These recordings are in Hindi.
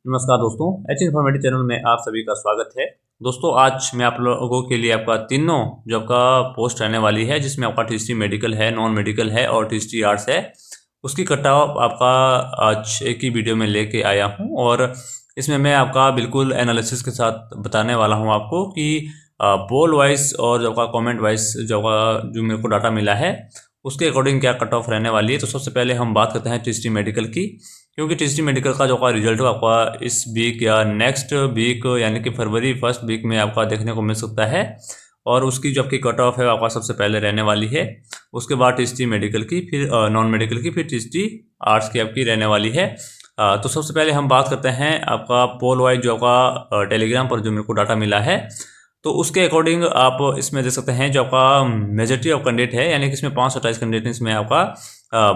नमस्कार दोस्तों, एच इन्फॉर्मेटिव चैनल में आप सभी का स्वागत है। दोस्तों, आज मैं आप लोगों के लिए आपका तीनों जो आपका पोस्ट रहने वाली है, जिसमें आपका टीएसटी मेडिकल है, नॉन मेडिकल है और टीएसटी आर्ट्स है, उसकी कट ऑफ आपका आज एक ही वीडियो में लेके आया हूं। और इसमें मैं आपका बिल्कुल एनालिसिस के साथ बताने वाला हूं आपको कि पोल वाइज और जो आपका कॉमेंट वाइज जो मेरे को डाटा मिला है उसके अकॉर्डिंग क्या कट ऑफ रहने वाली है। तो सबसे पहले हम बात करते हैं टीएसटी मेडिकल की, क्योंकि टीएसटी मेडिकल का जो आपका रिजल्ट हो आपका इस वीक या नेक्स्ट वीक यानी कि फरवरी फर्स्ट वीक में आपका देखने को मिल सकता है। और उसकी जो आपकी कट ऑफ है आपका सबसे पहले रहने वाली है, उसके बाद टीएसटी मेडिकल की, फिर नॉन मेडिकल की, फिर टीएसटी आर्ट्स की आपकी रहने वाली है। तो सबसे पहले हम बात करते हैं आपका पोल वाइज जो आपका टेलीग्राम पर जो मेरे को डाटा मिला है, तो उसके अकॉर्डिंग आप इसमें देख सकते हैं जो आपका मेजॉरिटी ऑफ कैंडिडेट है, यानी कि इसमें 528 कैंडिडेट इसमें आपका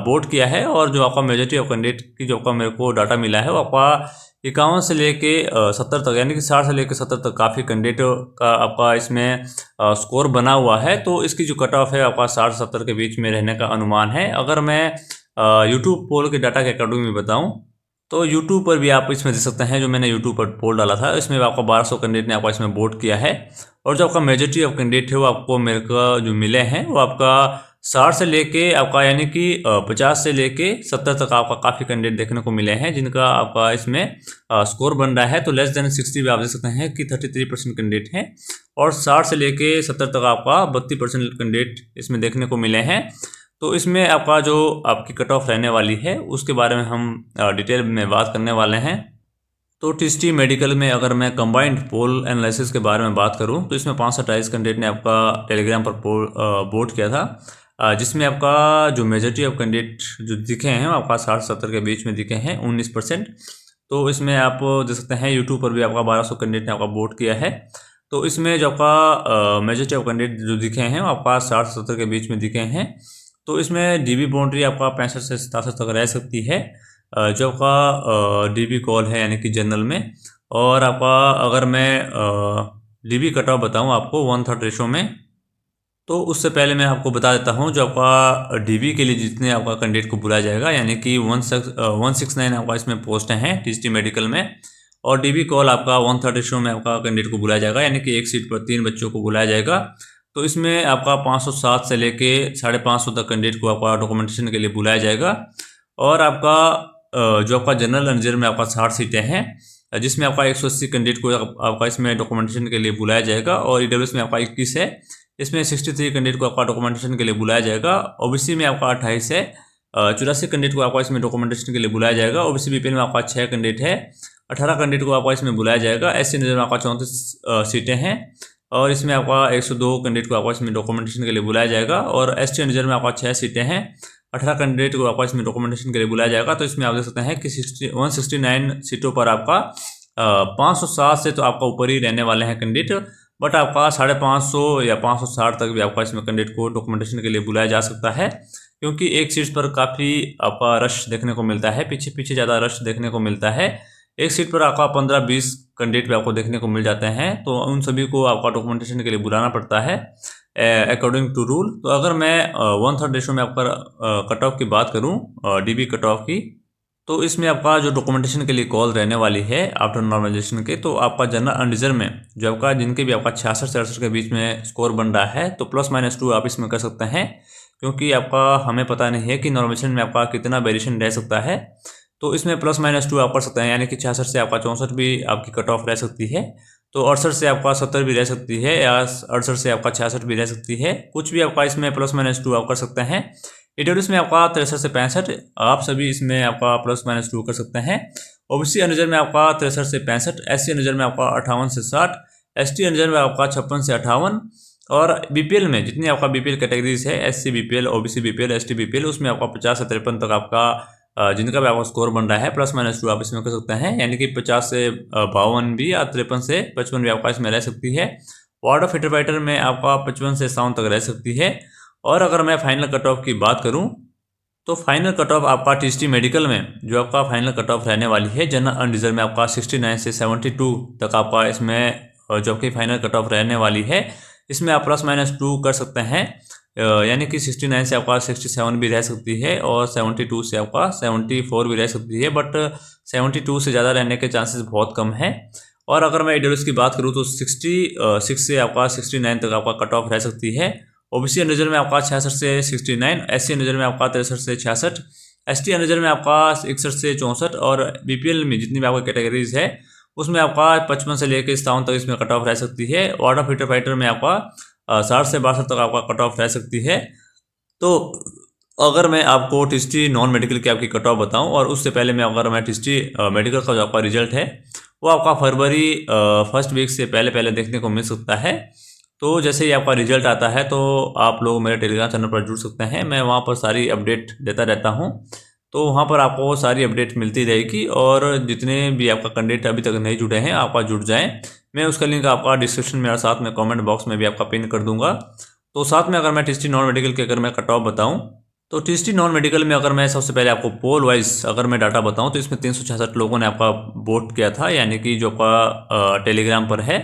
वोट किया है। और जो आपका मेजॉरिटी ऑफ कैंडिडेट की जो आपका मेरे को डाटा मिला है वो आपका 51 से लेके 70 तक, यानी कि 60 से लेके 70 तक काफ़ी कैंडिडेट का आपका इसमें स्कोर बना हुआ है। तो इसकी जो कट ऑफ है आपका 60 से 70 के बीच में रहने का अनुमान है। अगर मैं यूट्यूब पोल के डाटा के अकॉर्डिंग में बताऊँ तो यूट्यूब पर भी आप इसमें देख सकते हैं, जो मैंने यूट्यूब पर पोल डाला था इसमें आपका 1200 कैंडिडेट ने आपका इसमें वोट किया है। और जो आपका मेजॉरिटी ऑफ कैंडिडेट है वो आपको मेरे को जो मिले हैं वो आपका 60 से लेके आपका यानी कि 50 से लेके 70 तक आपका काफ़ी कैंडिडेट देखने को मिले हैं जिनका आपका इसमें स्कोर बन रहा है। तो लेस देन 60 भी आप देख सकते हैं कि 33% कैंडिडेट हैं, और 60 से लेके 70 तक आपका 32% कैंडिडेट इसमें देखने को मिले हैं। तो इसमें आपका जो आपकी कट ऑफ रहने वाली है उसके बारे में हम डिटेल में बात करने वाले हैं। तो टीएसटी मेडिकल में अगर मैं कंबाइंड पोल एनालिसिस के बारे में बात करूं तो इसमें 528 कैंडिडेट ने आपका टेलीग्राम पर पोल वोट किया था, जिसमें आपका जो मेजॉरिटी ऑफ कैंडिडेट जो दिखे हैं आपका 60-70 के बीच में दिखे हैं 19%। तो इसमें आप देख सकते हैं यूट्यूब पर भी आपका 1200 कैंडिडेट ने आपका वोट किया है। तो इसमें जो आपका मेजॉरिटी ऑफ कैंडिडेट जो दिखे हैं वो आपका 60-70 के बीच में दिखे हैं। तो इसमें डीबी बाउंड्री आपका 65 से 67 तक रह सकती है जो आपका डीबी कॉल है यानी कि जनरल में। और आपका अगर मैं डीबी कट ऑफ बताऊँ आपको 1/3 रेशो में, तो उससे पहले मैं आपको बता देता हूँ जो आपका डीबी के लिए जितने आपका कैंडिडेट को बुलाया जाएगा, यानी कि 169 आपका इसमें पोस्ट हैं टीएसटी मेडिकल में, और डीबी कॉल आपका 1/3 रेशो में आपका कैंडिडेट को बुलाया जाएगा, यानी कि एक सीट पर 3 बच्चों को बुलाया जाएगा। तो इसमें आपका 507 से लेके 550 तक कैंडिडेट को आपका डॉक्यूमेंटेशन के लिए बुलाया जाएगा। और आपका जो आपका जनरल मैनेजर में आपका 60 सीटें हैं, जिसमें आपका 180 कैंडिडेट को आपका इसमें डॉक्यूमेंटेशन के लिए बुलाया जाएगा। और ईडब्ल्यूएस में आपका 21 है, इसमें 63 कैंडिडेट को आपका डॉक्यूमेंटेशन के लिए बुलाया जाएगा। ओबीसी में आपका 28 है, 84 कैंडिडेट को आपका इसमें डॉक्यूमेंटेशन के लिए बुलाया जाएगा। ओबीसी बीपीएल में आपका 6 कैंडिडेट है, 18 कैंडिडेट को आपका इसमें बुलाया जाएगा। एससी नजर में आपका 34 सीटें हैं, और इसमें आपका 102 कैंडिडेट को आपका इसमें डॉक्यूमेंटेशन के लिए बुलाया जाएगा। और एसटी नजर में आपका 6 सीटें हैं, 18 कैंडिडेट को आपका इसमें डॉक्यूमेंटेशन के लिए बुलाया जाएगा। तो इसमें आप देख सकते हैं कि 169 सीटों पर आपका 507 से तो आपका ऊपर ही रहने वाले हैं कैंडिडेट, बट आपका 550 या 560 तक भी आपका इसमें कैंडिडेट को डॉक्यूमेंटेशन के लिए बुलाया जा सकता है, क्योंकि एक सीट पर काफ़ी आपका रश देखने को मिलता है, पीछे पीछे ज़्यादा रश देखने को मिलता है। एक सीट पर आपका 15-20 कैंडिडेट भी आपको देखने को मिल जाते हैं, तो उन सभी को आपका डॉक्यूमेंटेशन के लिए बुलाना पड़ता है अकॉर्डिंग टू रूल। तो अगर मैं 1/3 रेशो में आपका कट ऑफ की बात करूँ डीबी कट ऑफ की, तो इसमें आपका जो डॉक्यूमेंटेशन के लिए कॉल रहने वाली है आफ्टर नॉर्मलाइजेशन के, तो आपका जनरल अनरिजर्व में जो आपका जिनके भी आपका 66 से 68 के बीच में स्कोर बन रहा है, तो +-2 आप इसमें कर सकते हैं, क्योंकि आपका हमें पता नहीं है कि नॉर्मलाइजेशन में आपका कितना वेरिएशन रह सकता है। तो इसमें +-2 आप कर सकते हैं, यानी कि 66 से आपका 64 भी आपकी कट ऑफ रह सकती है। तो 68 से आपका 70 भी रह सकती है, या 68 से आपका 66 भी रह सकती है, कुछ भी आपका इसमें +-2 आप कर सकते हैं। ईडब्ल्यूएस में आपका 63 से 65 आप सभी इसमें आपका +-2 कर सकते हैं। ओबीसी अनरिजर्व में आपका 63 से 65, एससी अनरिजर्व में आपका 58 से 60, एसटी अनरिजर्व में आपका 56 से 58, और बीपीएल में जितनी आपका बीपीएल कैटेगरीज है, SC BPL, OBC BPL, ST BPL, उसमें आपका 50 से 53 तक आपका जिनका भी आपका स्कोर बन रहा है +-2 आप इसमें कर सकते हैं, यानी कि 50 से 52 भी या 53 से 55 भी आपका इसमें रह सकती है। वार्ड ऑफ इंटरप्राइटर में आपका 55 से 57 तक रह सकती है। और अगर मैं फाइनल कट ऑफ की बात करूं, तो फाइनल कट ऑफ आपका टीएसटी मेडिकल में जो आपका फाइनल कट ऑफ रहने वाली है जनरल अनरिजर्व में आपका 69 से 72 तक आपका इसमें जो आपकी फाइनल कट ऑफ रहने वाली है, इसमें आप +-2 कर सकते हैं। यानी कि 69 से आपका 67 भी रह सकती है और 72 से आपका 74 भी रह सकती है, बट 72 से ज़्यादा रहने के चांसेस बहुत कम हैं। और अगर मैं ईडब्ल्यूएस की बात करूँ तो 66 से आपका 69 तक आपका कट ऑफ रह सकती है। ओबीसी अनरिजर्व में आपका 66 से 69, एससी अनरिजर्व में आपका 63 से 66, एसटी अनरिजर्व में आपका 61 से 64 और बीपीएल में जितनी भी आपका कैटेगरीज है उसमें आपका 55 से लेकर 57 तक इसमें कट ऑफ रह सकती है। वार्ड ऑफ फ्रीडम फाइटर में आपका 60 से 62 तक आपका कट ऑफ रह सकती है। तो अगर मैं आपको टीएसटी नॉन मेडिकल की आपकी कट ऑफ बताऊं, और उससे पहले मैं टीएसटी मेडिकल का जो आपका रिजल्ट है वो आपका फरवरी फर्स्ट वीक से पहले देखने को मिल सकता है। तो जैसे ही आपका रिजल्ट आता है तो आप लोग मेरे टेलीग्राम चैनल पर जुड़ सकते हैं, मैं वहाँ पर सारी अपडेट देता रहता हूँ। तो वहाँ पर आपको सारी अपडेट मिलती रहेगी, और जितने भी आपका कैंडिडेट अभी तक नहीं जुड़े हैं आपका जुड़ जाएं। मैं उसका लिंक आपका डिस्क्रिप्शन में और साथ में कमेंट बॉक्स में भी आपका पिन कर दूंगा। तो साथ में अगर मैं टीएसटी नॉन मेडिकल की अगर मैं कट ऑफ बताऊँ तो टीएसटी नॉन मेडिकल में अगर मैं सबसे पहले आपको पोल वाइज अगर मैं डाटा बताऊं तो इसमें 366 लोगों ने आपका वोट किया था, यानी कि जो आपका टेलीग्राम पर है।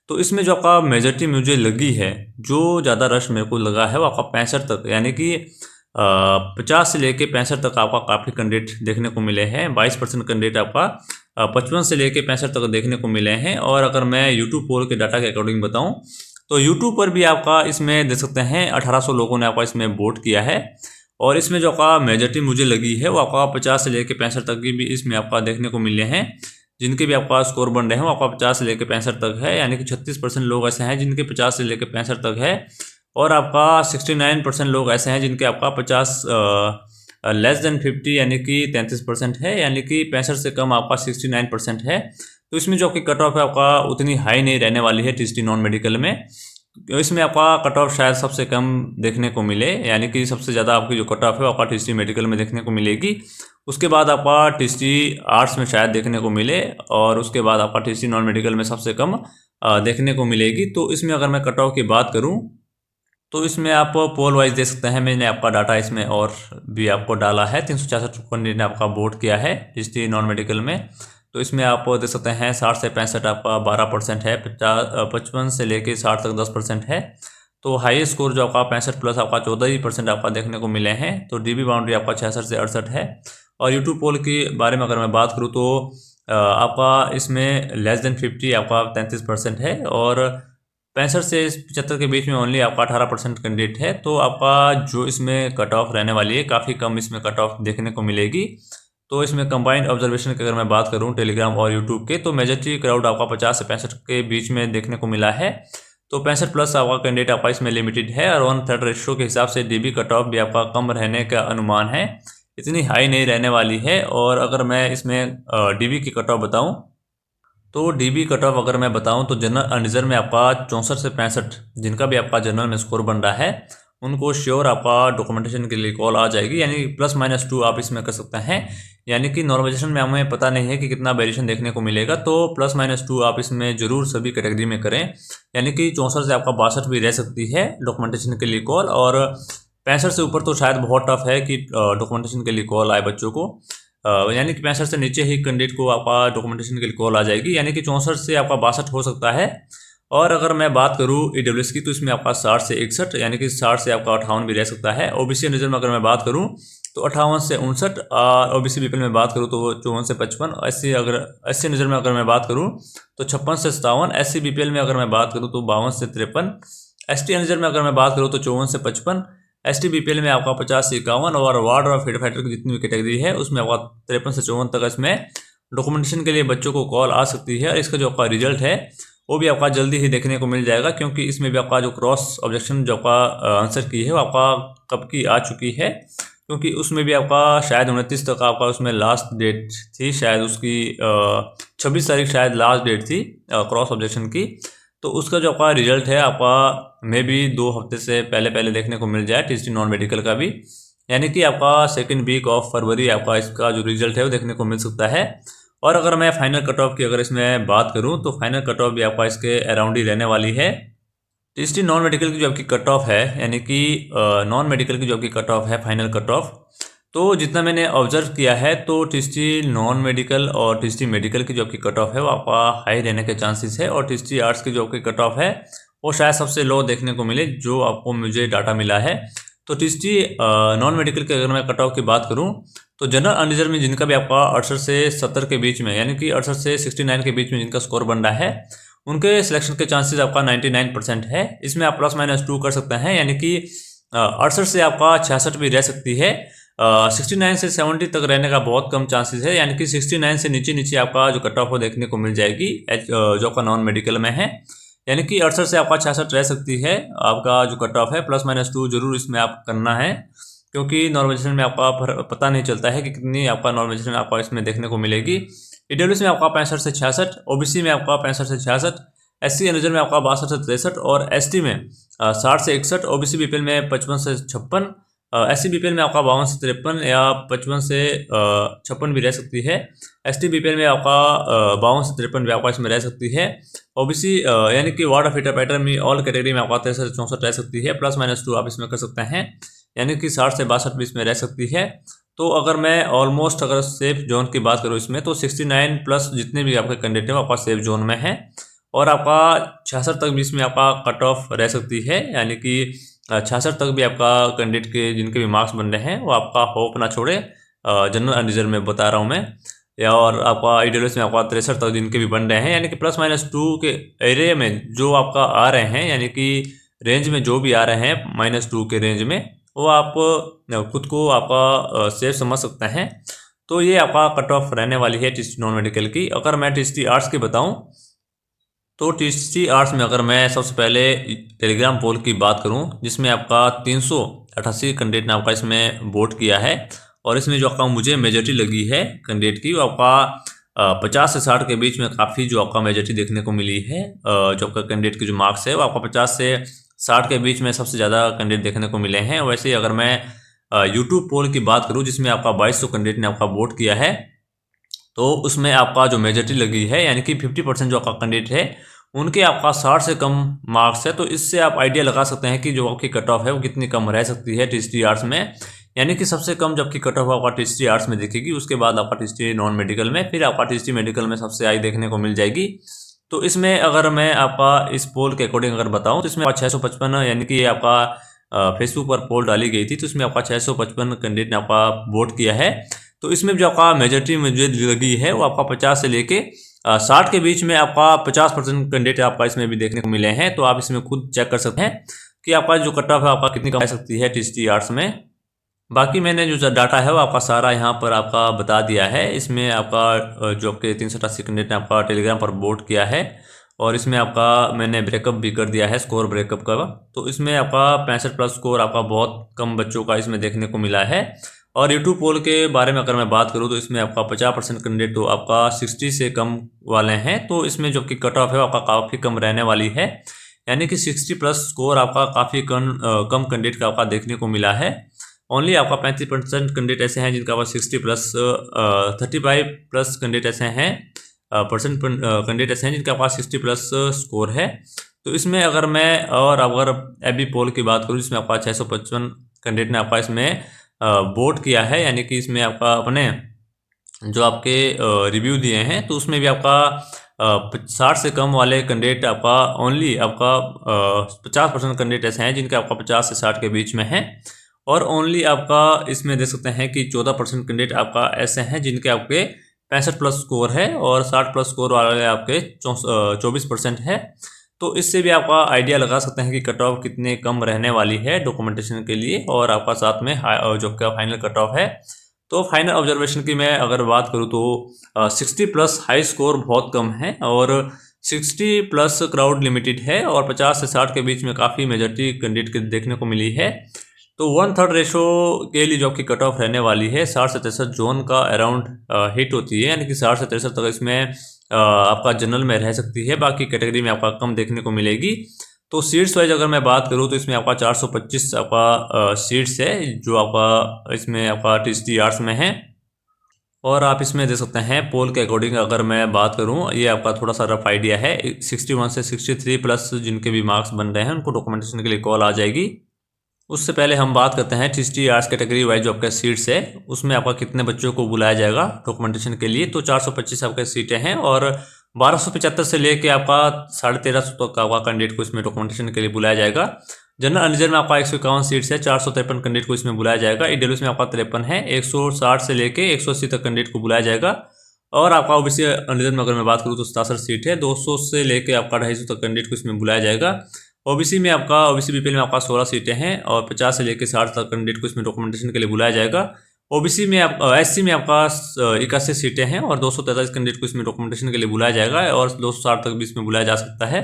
तो इसमें जो आपका मेजॉरिटी मुझे लगी है, जो ज़्यादा रश मेरे को लगा है वो आपका 65 तक, यानी कि 50 से लेके 65 तक आपका काफ़ी कैंडिडेट देखने को मिले हैं। 22% कैंडिडेट आपका 55 से लेके 65 तक देखने को मिले हैं। और अगर मैं यूट्यूब पोल के डाटा के अकॉर्डिंग बताऊँ तो यूट्यूब पर भी आपका इसमें देख सकते हैं 1800 लोगों ने आपका इसमें वोट किया है। और इसमें जो आपका मेजॉरिटी मुझे लगी है वो आपका 50 से लेकर 65 तक की भी इसमें आपका देखने को मिले हैं। जिनके भी आपका स्कोर बन रहे हैं वो आपका 50 से लेकर 65 तक है, यानी कि 36% लोग ऐसे हैं जिनके 50 से लेकर 65 तक है। और आपका 69% लोग ऐसे हैं जिनके आपका 50 लेस देन 50 यानी कि 33% है, यानी कि 65 से कम आपका 69% है। तो इसमें जो आपकी कट ऑफ है आपका उतनी हाई नहीं रहने वाली है टीएसटी नॉन मेडिकल में। इसमें आपका कट ऑफ शायद सबसे कम देखने को मिले, यानी कि सबसे ज़्यादा आपकी जो कट ऑफ है आपका टीएसटी मेडिकल में देखने को मिलेगी। उसके बाद आपका टीएसटी आर्ट्स में शायद देखने को मिले, और उसके बाद आपका टीएसटी नॉन मेडिकल में सबसे कम देखने को मिलेगी। तो इसमें अगर मैं कट ऑफ की बात करूं तो इसमें आप पोल वाइज देख सकते हैं, मैंने आपका डाटा इसमें और भी आपको डाला है। 366 कैंडिडेट ने आपका वोट किया है टीएसटी नॉन मेडिकल में। तो इसमें आप देख सकते हैं 60 से 65 आपका 12% है, 55 से लेके 60 तक 10% है। तो हाई स्कोर जो आपका 65 प्लस आपका 14% आपका देखने को मिले हैं। तो डीबी बाउंड्री आपका 66 से 68 है। और यूट्यूब पोल के बारे में अगर मैं बात करूँ तो आपका इसमें लेस देन 50 आपका 33% है, और 65 से 75 के बीच में ओनली आपका 18% कैंडिडेट है। तो आपका जो इसमें कट ऑफ रहने वाली है काफ़ी कम इसमें कट ऑफ देखने को मिलेगी। तो इसमें कंबाइंड ऑब्जर्वेशन की अगर मैं बात करूं टेलीग्राम और यूट्यूब के, तो मेजॉरिटी क्राउड आपका 50 से 65 के बीच में देखने को मिला है। तो 65 प्लस आपका कैंडिडेट आपका इसमें लिमिटेड है, और 1/3 रेशियो के हिसाब से डीबी कट ऑफ भी आपका कम रहने का अनुमान है, इतनी हाई नहीं रहने वाली है। और अगर मैं इसमें डीबी की कट ऑफ बताऊँ तो डीबी कट ऑफ अगर मैं बताऊं तो जनरल अनरिजर्व में आपका 64 से 65 जिनका भी आपका जनरल में स्कोर बन रहा है उनको श्योर आपका डॉक्यूमेंटेशन के लिए कॉल आ जाएगी, यानी +-2 आप इसमें कर सकते हैं। यानी कि नॉर्मलाइजेशन में हमें पता नहीं है कि कितना वेरिएशन देखने को मिलेगा, तो +-2 आप इसमें जरूर सभी कैटेगरी में करें। यानी कि 64 से आपका 62 भी रह सकती है डॉक्यूमेंटेशन के लिए कॉल, और 65 से ऊपर तो शायद बहुत टफ है कि डॉक्यूमेंटेशन के लिए कॉल आए बच्चों को। यानी कि 65 से नीचे ही कैंडिडेट को आपका डॉक्यूमेंटेशन के लिए कॉल आ जाएगी, यानी कि 64 से आपका 62 हो सकता है। और अगर मैं बात करूँ ईडब्ल्यूएस की तो इसमें आपका 60 से 61 यानी कि 60 से आपका 58 भी रह सकता है। ओबीसी रिजर्व में अगर मैं बात करूँ तो 58 से 59, और ओबीसी बीपीएल में बात करूँ तो 54 से 55। एससी रिजर्व में अगर मैं बात करूँ तो 56 से 57, एससी बीपीएल में अगर मैं बात करूँ तो 52 से 53, एसटी रिजर्व में अगर मैं बात करूँ तो 54 से 55, एसटी बीपीएल में आपका 50 से 51, और वार्ड और फ्रीडम फाइटर की जितनी भी कैटेगरी है उसमें आपका 53 से 54 तक इसमें डॉक्यूमेंटेशन के लिए बच्चों को कॉल आ सकती है। और इसका जो आपका रिजल्ट है वो भी आपका जल्दी ही देखने को मिल जाएगा, क्योंकि इसमें भी आपका जो क्रॉस ऑब्जेक्शन जो आपका आंसर की है वो आपका कब की आ चुकी है, क्योंकि उसमें भी आपका शायद 29 तक आपका उसमें लास्ट डेट थी, शायद उसकी 26 तारीख शायद लास्ट डेट थी क्रॉस ऑब्जेक्शन की। तो उसका जो आपका रिजल्ट है आपका मे भी 2 हफ्ते से पहले देखने को मिल जाए टीएसटी नॉन मेडिकल का भी, यानी कि आपका 2nd वीक ऑफ फरवरी आपका इसका जो रिजल्ट है वो देखने को मिल सकता है। और अगर मैं फाइनल कट ऑफ की अगर इसमें बात करूं तो फाइनल कट ऑफ भी आपका इसके अराउंड ही रहने वाली है। टीएसटी नॉन मेडिकल की जो आपकी कट ऑफ है, यानी कि नॉन मेडिकल की जो आपकी कट ऑफ है फाइनल कट ऑफ, तो जितना मैंने ऑब्जर्व किया है तो टीएसटी नॉन मेडिकल और टीएसटी मेडिकल की जो आपकी कट ऑफ है वो आपका हाई रहने के चांसेस है, और टीएसटी आर्ट्स की जो आपकी कट ऑफ है वो शायद सबसे लो देखने को मिले जो आपको मुझे डाटा मिला है। तो टीएसटी नॉन मेडिकल की अगर मैं कट ऑफ की बात करूं तो जनरल अनरिजर्व में जिनका भी आपका 68 से 70 के बीच में, यानी कि 68 से 69 के बीच में जिनका स्कोर बन रहा है, उनके सिलेक्शन के चांसेस आपका 99% है। इसमें आप +-2 कर सकते हैं, यानी कि 68 से आपका 66 भी रह सकती है। 69 से 70 तक रहने का बहुत कम चांसेस है, यानी कि 69 से नीचे नीचे आपका जो कट ऑफ हो देखने को मिल जाएगी जो आपका नॉन मेडिकल में है। यानी कि 68 से आपका 66 रह सकती है आपका जो कट ऑफ है। +-2 जरूर इसमें आप करना है, क्योंकि नॉर्मलाइजेशन में आपका पता नहीं चलता है कि कितनी आपका नॉर्मलाइजेशन आपका इसमें देखने को मिलेगी। ईडब्ल्यूएस में आपका 65 से 66, ओबीसी में आपका 65 से 66, एससी एनरिजर्व में आपका 62 से 63 और एसटी में 60 से 61, ओबीसी बीपीएल में 55 से 56, एससी बीपीएल में आपका 52 से 53 या 55 से 56 भी रह सकती है। एसटी बीपीएल में आपका 52 से 53 भी आपका इसमें रह सकती है। ओबीसी यानी कि वार्ड ऑफ हिटर पैटर्न में ऑल कैटेगरी में आपका 63 से 64 रह सकती है। +-2 आप इसमें कर सकते हैं, यानी कि 60 से 62 भी इसमें रह सकती है। तो अगर मैं ऑलमोस्ट अगर सेफ जोन की बात करूँ इसमें, तो 69 प्लस जितने भी आपके कैंडिडेट हैं आपका सेफ जोन में है, और आपका 66 तक भी इसमें आपका कट ऑफ रह सकती है, यानी कि 66 तक भी आपका कैंडिडेट के जिनके भी मार्क्स बन रहे हैं वो आपका होप ना छोड़े। जनरल अनरिजर्व में बता रहा हूँ मैं, या और आपका ईडब्ल्यूएस में आपका 63 तक जिनके भी बन रहे हैं, यानी कि +-2 के एरिया में जो आपका आ रहे हैं, यानी कि रेंज में जो भी आ रहे हैं -2 के रेंज में, वो आप खुद को आपका सेफ समझ सकते हैं। तो ये आपका कट ऑफ रहने वाली है टीएसटी नॉन मेडिकल की। अगर मैं टीएसटी आर्ट्स की बताऊं तो टीएसटी आर्ट्स में अगर मैं सबसे पहले टेलीग्राम पोल की बात करूं, जिसमें आपका 388 कैंडिडेट ने आपका इसमें वोट किया है, और इसमें जो आपका मुझे मेजॉरिटी लगी है कैंडिडेट की, वो आपका 50 से 60 के बीच में काफ़ी जो आपका मेजॉरिटी देखने को मिली है। जो आपका कैंडिडेट की जो मार्क्स है वो आपका 50 से 60 के बीच में सबसे ज़्यादा कैंडिडेट देखने को मिले हैं। वैसे ही अगर मैं यूट्यूब पोल की बात करूं, जिसमें आपका 2200 कैंडिडेट ने आपका वोट किया है, तो उसमें आपका जो मेजॉरिटी लगी है, यानी कि 50% जो आपका कैंडिडेट है उनके आपका 60 से कम मार्क्स है। तो इससे आप आइडिया लगा सकते हैं कि जो आपकी कट ऑफ है वो कितनी कम रह सकती है टीएसटी आर्ट्स में। यानी कि सबसे कम जब की कट ऑफ आपका टीएसटी आर्ट्स में दिखेगी, उसके बाद आपका टीएसटी नॉन मेडिकल में, फिर आपका टीएसटी मेडिकल में सबसे हाई देखने को मिल जाएगी। तो इसमें अगर मैं आपका इस पोल के अकॉर्डिंग अगर बताऊं, तो इसमें 655, यानी कि आपका फेसबुक पर पोल डाली गई थी, तो इसमें आपका 655 कैंडिडेट ने आपका वोट किया है। तो इसमें जो आपका मेजॉरिटी मुझे लगी है वो आपका 50 से लेके 60 के बीच में आपका 50% कैंडिडेट आपका इसमें भी देखने को मिले हैं। तो आप इसमें खुद चेक कर सकते हैं कि आपका जो कट ऑफ है आपका कितनी कम रह सकती है टीएसटी आर्ट्स में। बाकी मैंने जो डाटा है वो आपका सारा यहाँ पर आपका बता दिया है। इसमें आपका जो आपके 388 कैंडिडेट ने आपका टेलीग्राम पर वोट किया है, और इसमें आपका मैंने ब्रेकअप भी कर दिया है, स्कोर ब्रेकअप का। तो इसमें आपका 65+ स्कोर आपका बहुत कम बच्चों का इसमें देखने को मिला है। और यूट्यूब पोल के बारे में अगर मैं बात करूं, तो इसमें आपका 50% कैंडिडेट तो आपका 60 से कम वाले हैं। तो इसमें जो कि कट ऑफ है आपका काफ़ी कम रहने वाली है, यानी कि 60+ स्कोर आपका काफ़ी कम कैंडिडेट का आपका देखने को मिला है। ओनली आपका 35% कैंडिडेट ऐसे हैं जिनका पास 60+, 35+ कैंडिडेट ऐसे हैं, कैंडिडेट ऐसे हैं जिनका पास 60+ स्कोर है। तो इसमें अगर मैं और अगर एबी पोल की बात करूँ, जिसमें आपका 655 कैंडिडेट ने आपका इसमें वोट किया है, यानी कि इसमें आपका अपने जो आपके रिव्यू दिए हैं, तो उसमें भी आपका 60 से कम वाले कैंडिडेट आपका ओनली आपका 50% कैंडिडेट ऐसे हैं जिनके आपका 50 से 60 के बीच में है। और ओनली आपका इसमें देख सकते हैं कि 14% कैंडिडेट आपका ऐसे हैं जिनके आपके 65+ स्कोर है, और 60+ स्कोर वाले आपके 24% है। तो इससे भी आपका आइडिया लगा सकते हैं कि कट ऑफ कितने कम रहने वाली है डॉक्यूमेंटेशन के लिए, और आपका साथ में जो क्या फाइनल कट ऑफ है। तो फाइनल ऑब्जर्वेशन की मैं अगर बात करूँ तो 60+ हाई स्कोर बहुत कम है, और 60+ क्राउड लिमिटेड है, और 50 से 60 के बीच में काफ़ी मेजॉरिटी कैंडिडेट के देखने को मिली है। तो 1/3 रेशो के लिए जो आपकी कट ऑफ रहने वाली है 60 से 63 जोन का अराउंड हिट होती है, यानी कि 60 से 63 तक इसमें आपका जनरल में रह सकती है, बाकी कैटेगरी में आपका कम देखने को मिलेगी। तो सीट्स वाइज अगर मैं बात करूँ, तो इसमें आपका 425 आपका सीट्स है जो आपका इसमें आपका टीएसटी आर्ट्स में है। और आप इसमें देख सकते हैं पोल के अकॉर्डिंग अगर मैं बात करूं, ये आपका थोड़ा सा रफ आइडिया है। 61 से 63+ जिनके भी मार्क्स बन रहे हैं उनको डॉक्यूमेंटेशन के लिए कॉल आ जाएगी। उससे पहले हम बात करते हैं टीएसटी आर्ट्स कैटेगरी वाइज जो आपका सीट्स है उसमें आपका कितने बच्चों को बुलाया जाएगा डॉक्यूमेंटेशन के लिए। तो 425 आपके सीटें हैं, और 1275 से लेके आपका 1350 तक आपका कैंडिडेट को इसमें डॉक्यूमेंटेशन के लिए बुलाया जाएगा। जनरल रिजर्व में आपका 151 सीट्स है, 453 कैंडिडेट को इसमें बुलाया जाएगा। ईडब्ल्यूएस में आपका 53 है, 160 से लेके 180 तक कैंडिडेट को बुलाया जाएगा। और आपका ओबीसी रिजर्व में अगर मैं बात करूँ तो 67 सीट है, 200 से लेके आपका 250 तक कैंडिडेट को इसमें बुलाया जाएगा। ओबीसी में आपका ओबीसी बीपीएल में आपका 16 सीटें हैं और 50 से लेकर 60 तक कैंडिडेट को इसमें डॉक्यूमेंटेशन के लिए बुलाया जाएगा। ओबीसी में एससी में आपका 81 सीटें हैं और 243 कैंडिडेट को इसमें डॉक्यूमेंटेशन के लिए बुलाया जाएगा और 260 तक भी इसमें बुलाया जा सकता है।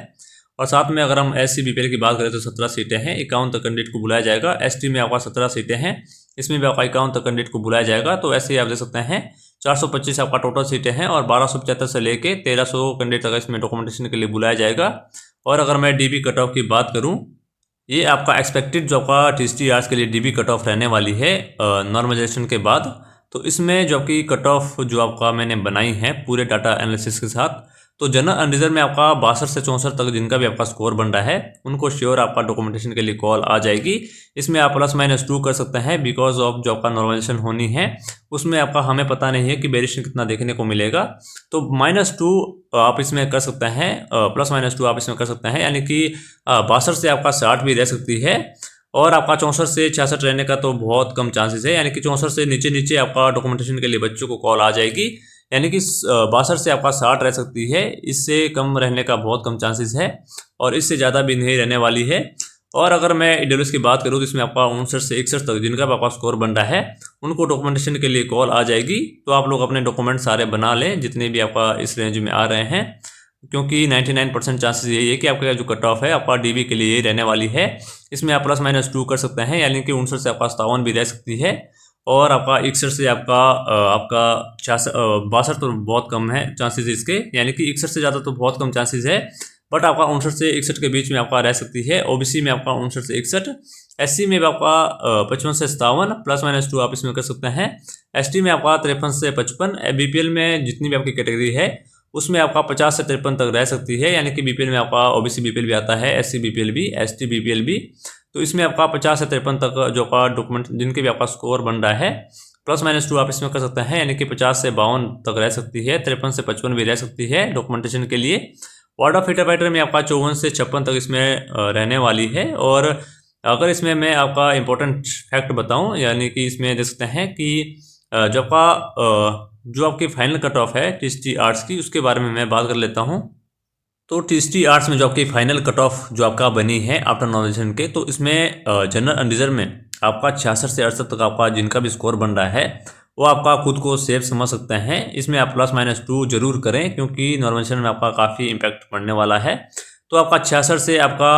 और साथ में अगर हम एससी बीपीएल की बात करें तो 17 सीटें हैं, 51 तक कैंडिडेट को बुलाया जाएगा। एसटी में आपका 17 सीटें हैं, इसमें भी आपका 51 तक कैंडिडेट को बुलाया जाएगा। तो ऐसे ही आप देख सकते हैं 425 आपका टोटल सीटें हैं और 1275 से लेके 1300 कैंडिडेट तक इसमें डॉक्यूमेंटेशन के लिए बुलाया जाएगा। और अगर मैं डीबी कट ऑफ की बात करूं, ये आपका एक्सपेक्टेड जो आपका टीएसटी आर्ट्स के लिए डीबी कट ऑफ रहने वाली है नॉर्मलाइजेशन के बाद। तो इसमें जो आपकी कट ऑफ जो आपका मैंने बनाई है पूरे डाटा एनालिसिस के साथ, तो जनरल अनरिजर्व में आपका 62 से 64 तक जिनका भी आपका स्कोर बन रहा है उनको श्योर आपका डॉक्यूमेंटेशन के लिए कॉल आ जाएगी। इसमें आप +-2 कर सकते हैं बिकॉज ऑफ जो आपका नॉर्मलाइजेशन होनी है उसमें आपका हमें पता नहीं है कि वेरिएशन कितना देखने को मिलेगा। तो -2 आप इसमें कर सकते हैं, +-2 आप इसमें कर सकते हैं, यानी कि 62 से आपका 60 भी रह सकती है और आपका 64 से 66 रहने का तो बहुत कम चांसेस है, यानी कि 64 से नीचे आपका डॉक्यूमेंटेशन के लिए बच्चों को कॉल आ जाएगी। यानी कि 62 से आपका 60 रह सकती है, इससे कम रहने का बहुत कम चांसेस है और इससे ज़्यादा भी नहीं रहने वाली है। और अगर मैं ईडब्ल्यूएस की बात करूँ तो इसमें आपका 59 से 61 तक जिनका भी आपका स्कोर बन रहा है उनको डॉक्यूमेंटेशन के लिए कॉल आ जाएगी। तो आप लोग अपने डॉक्यूमेंट सारे बना लें जितने भी आपका इस रेंज में आ रहे हैं, क्योंकि 99% चांसेस यही है कि आपका जो कट ऑफ है आपका डीबी के लिए रहने वाली है। इसमें आप +-2 कर सकते हैं, यानी कि 59 से आपका 57 भी रह सकती है और आपका 61 से आपका 62 तो बहुत कम है चांसेस इसके, यानी कि 61 से ज़्यादा तो बहुत कम चांसेस है, बट आपका 59 से 61 के बीच में आपका रह सकती है। ओबीसी में आपका 59 से 61, एससी में भी आपका 55 से 57, +-2 आप इसमें कर सकते हैं। एसटी में आपका 53 से 55, बीपीएल में जितनी भी आपकी कैटेगरी है उसमें आपका 50 से 53 तक रह सकती है, यानी कि बीपीएल में आपका ओबीसी बीपीएल भी आता है, एससी बीपीएल भी, एसटी बीपीएल भी। तो इसमें आपका 50 से 53 तक जो का डॉक्यूमेंट जिनके भी आपका स्कोर बन रहा है +-2 आप इसमें कर सकते हैं, यानी कि 50 से 52 तक रह सकती है, 53 से 55 भी रह सकती है डॉक्यूमेंटेशन के लिए। वार्ड ऑफ इंटरप्रेटर में आपका 54 से 56 तक इसमें रहने वाली है। और अगर इसमें मैं आपका इंपॉर्टेंट फैक्ट बताऊं, यानी कि इसमें देख सकते हैं कि जो आपकी फाइनल कट ऑफ है टीएसटी आर्ट्स की, उसके बारे में मैं बात कर लेता हूं। तो टीएसटी आर्ट्स में जो आपकी फाइनल कट ऑफ जो आपका बनी है आफ्टर नॉर्मलाइजेशन के, तो इसमें जनरल अनरिजर्व में आपका 66 से 68 तक आपका जिनका भी स्कोर बन रहा है वो आपका खुद को सेफ समझ सकते हैं। इसमें आप +-2 जरूर करें क्योंकि नॉर्मलाइजेशन में आपका काफ़ी इम्पैक्ट पड़ने वाला है। तो आपका 66 से आपका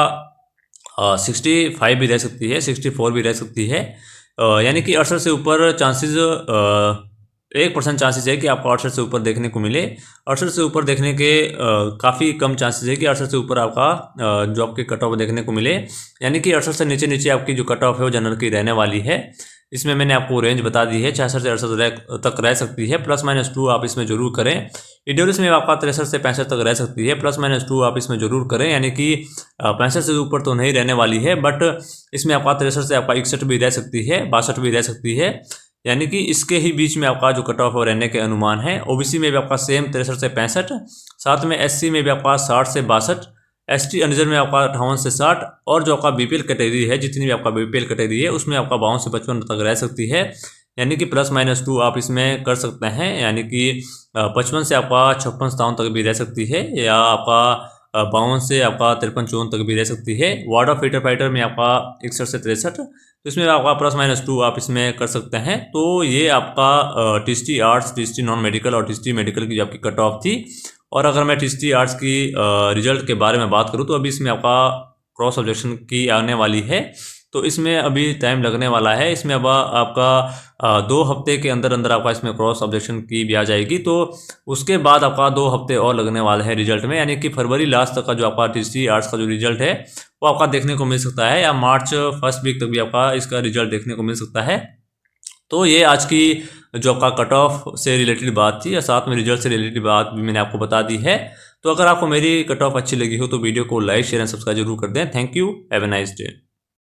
65 भी रह सकती है, 64 भी रह सकती है, यानी कि 68 से ऊपर चांसेस 1% चांसेस है कि आपको 68 से ऊपर देखने को मिले। 68 से ऊपर देखने के काफ़ी कम चांसेस है कि 68 से ऊपर आपका जो आपकी कट ऑफ देखने को मिले, यानी कि 68 से नीचे आपकी जो कट ऑफ है वो जनरल की रहने वाली है। इसमें मैंने आपको रेंज बता दी है, 66 से 68 तक रह सकती है, +-2 आप इसमें जरूर करें। ईडब्ल्यूएस में आपका 63 से 65 तक रह सकती है, +-2 आप इसमें जरूर करें, यानी कि 65 से ऊपर तो नहीं रहने वाली है, बट इसमें आपका 63 से आपका 61 भी रह सकती है, 62 भी रह सकती है, यानी कि इसके ही बीच में आपका जो कट ऑफ रहने के अनुमान है। ओबीसी में भी आपका सेम 63 से 65, साथ में एससी में भी आपका 60 से 62, एसटी अनरिजर्व में आपका 58 से 60 और जो आपका बीपीएल कैटेगरी है, जितनी भी आपका बीपीएल कैटेगरी है उसमें आपका 52 से 55 तक रह सकती है, यानी कि +-2 आप इसमें कर सकते हैं, यानी कि 55 से आपका 56-57 तक भी रह सकती है, या आपका 52 से आपका 53-54 तक भी रह सकती है। वार्ड ऑफ इंटरप्रेटर में आपका 61 से 63, तो इसमें आपका +-2 आप इसमें कर सकते हैं। तो ये आपका TST arts, TST non medical और टीएसटी मेडिकल की जो आपकी कट ऑफ थी। और अगर मैं टीएसटी आर्ट्स की रिजल्ट के बारे में बात करूँ तो अभी इसमें आपका क्रॉस ऑब्जेक्शन की आने वाली है, तो इसमें अभी टाइम लगने वाला है। इसमें अब आपका 2 हफ्ते के अंदर आपका इसमें क्रॉस ऑब्जेक्शन की भी आ जाएगी, तो उसके बाद आपका 2 हफ्ते और लगने वाले हैं रिजल्ट में, यानी कि फरवरी लास्ट तक का जो आपका टीएसटी आर्ट्स का जो रिजल्ट है वो आपका देखने को मिल सकता है, या मार्च फर्स्ट वीक तक भी आपका इसका रिजल्ट देखने को मिल सकता है। तो ये आज की जो आपका कट ऑफ से रिलेटेड बात थी, या साथ में रिजल्ट से रिलेटेड बात भी मैंने आपको बता दी है। तो अगर आपको मेरी कट ऑफ अच्छी लगी हो तो वीडियो को लाइक, शेयर एंड सब्सक्राइब जरूर कर दें। Thank you, have a nice day.